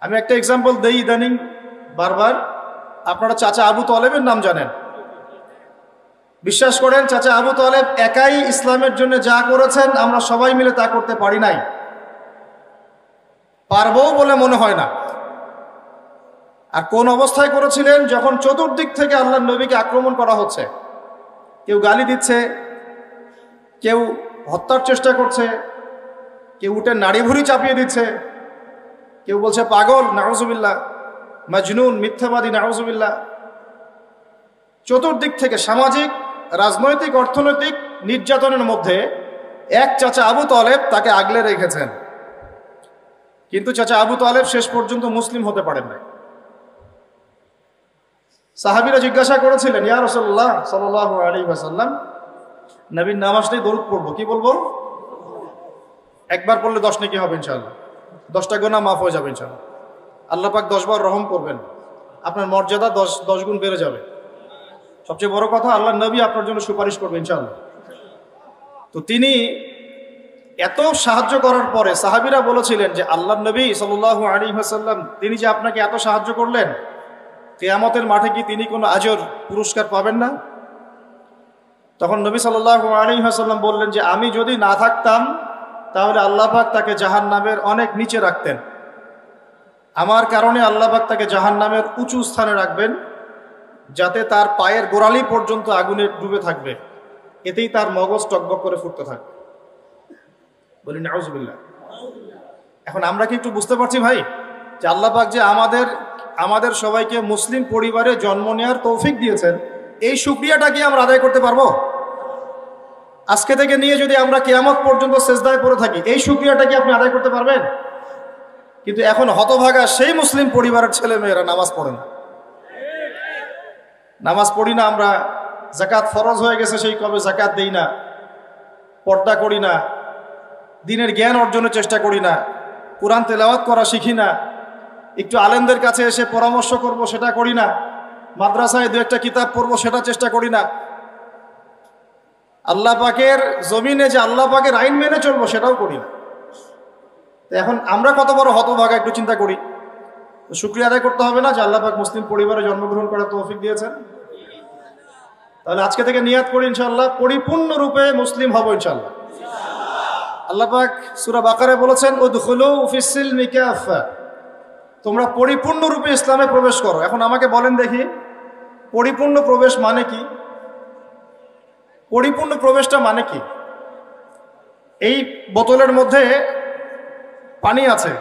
আমি একটা এক্সাম্পল দেই ইদানিং বারবার। আপনারা চাচা আবু তালেবের নাম জানেন। বিশ্বাস করেন, চাচা আবু তালেব একাই ইসলামের জন্য যা করেছেন আমরা সবাই মিলে তা করতে পারি নাই, পারবো বলে মনে হয় না। আর কোন অবস্থায় করেছিলেন? যখন চতুর্দিক থেকে আল্লাহর নবীকে আক্রমণ করা হচ্ছে, কেউ গালি দিচ্ছে, কেউ হত্যার চেষ্টা করছে, কেউ উঠে নাড়ি ভুড়ি চাপিয়ে দিচ্ছে, কেউ বলছে পাগল, নাউজুবিল্লাহ, মাজনুন, মিথ্যাবাদী, নাউজুবিল্লাহ। চতুর্দিক থেকে সামাজিক, রাজনৈতিক, অর্থনৈতিক নির্যাতনের মধ্যে এক চাচা আবু তালেব তাকে আগলে রেখেছেন। কিন্তু চাচা আবু তালেব শেষ পর্যন্ত মুসলিম হতে পারেন নাই। সাহাবীরা জিজ্ঞাসা করেছিলেন, ইয়া রাসূলুল্লাহ সাল্লাল্লাহু আলাইহি ওয়াসাল্লাম, নবীর নাম আসলেই দরুদ পড়বো, কি বলবো? একবার পড়লে 10 নেকি হবে ইনশাআল্লাহ, 10টা গুনাহ মাফ হয়ে যাবে ইনশাআল্লাহ। আল্লাহ পাক 10 বার রহম করবেন, আপনার মর্যাদা 10 গুণ বেড়ে যাবে। সবচেয়ে বড় কথা, আল্লাহর নবী আপনার জন্য সুপারিশ করবেন ইনশাআল্লাহ। তো তিনি এত সাহায্য করার পরে সাহাবীরা বলেছিলেন যে আল্লাহর নবী সাল্লাল্লাহু আলাইহি ওয়াসাল্লাম তিনি যে আপনাকে এত সাহায্য করলেন, কিয়ামতের মাঠে কি তিনি কোনো আজর পুরস্কার পাবেন না? তখন নবী সাল্লাল্লাহু আলাইহি ওয়াসাল্লাম বললেন যে আমি যদি না থাকতাম তাহলে আল্লাহ পাক তাকে জাহান্নামের অনেক নিচে রাখতেন। আমার কারণে আল্লাহ পাক তাকে জাহান্নামের উঁচু স্থানে রাখবেন, যাতে তার পায়ের গোড়ালি পর্যন্ত আগুনে ডুবে থাকবে, এতেই তার মগজ টকবক করে ফুটতে থাকবে। বলি নাউজুবিল্লাহ। এখন আমরা কি একটু বুঝতে পারছি ভাই যে আল্লাহ পাক যে আমাদের সবাইকে মুসলিম পরিবারে জন্ম নেওয়ার তৌফিক দিয়েছেন, এই শুকরিয়াটা কি আমরা আদায় করতে পারবো? আজকে থেকে নিয়ে যদি আমরা কিয়ামত পর্যন্ত সেজদায় পড়ে থাকি, এই শুকরিয়াটা কি আপনি আদায় করতে পারবেন? কিন্তু এখন হতভাগা সেই মুসলিম পরিবারের ছেলে মেয়েরা নামাজ পড়ে না, নামাজ পড়ি না আমরা, যাকাত ফরজ হয়ে গেছে সেই কবে যাকাত দেই না, পর্দা করি না, দিনের জ্ঞান অর্জনের চেষ্টা করি না, কোরআন তেলাওয়াত করা শিখি না, একটু আলেমদের কাছে এসে পরামর্শ করব সেটা করি না, মাদ্রাসায় 2-একটা কিতাব পড়বো সেটা চেষ্টা করি না, আল্লাহ পাকের জমিনে যে আল্লাহ পাকের আইন মেনে চলবো সেটাও করি না। এখন আমরা কত বড় হতভাগা একটু চিন্তা করি। তো শুকরিয়া আদায় করতে হবে না যে আল্লাহ পাক মুসলিম পরিবারে জন্মগ্রহণ করার তৌফিক দিয়েছেন? তাহলে আজকে থেকে নিয়াত করি ইনশাআল্লাহ পরিপূর্ণরূপে মুসলিম হব ইনশাআল্লাহ। আল্লাহ পাক সূরা বাকারায় বলেছেন, উদখুলু ফিস সিলমি কাফা, তোমরা পরিপূর্ণরূপে ইসলামে প্রবেশ করো। এখন আমাকে বলেন দেখি, পরিপূর্ণ প্রবেশ মানে কি? পরিপূর্ণ প্রবেশটা মানে কি? এই বোতলের মধ্যে পানি আছে,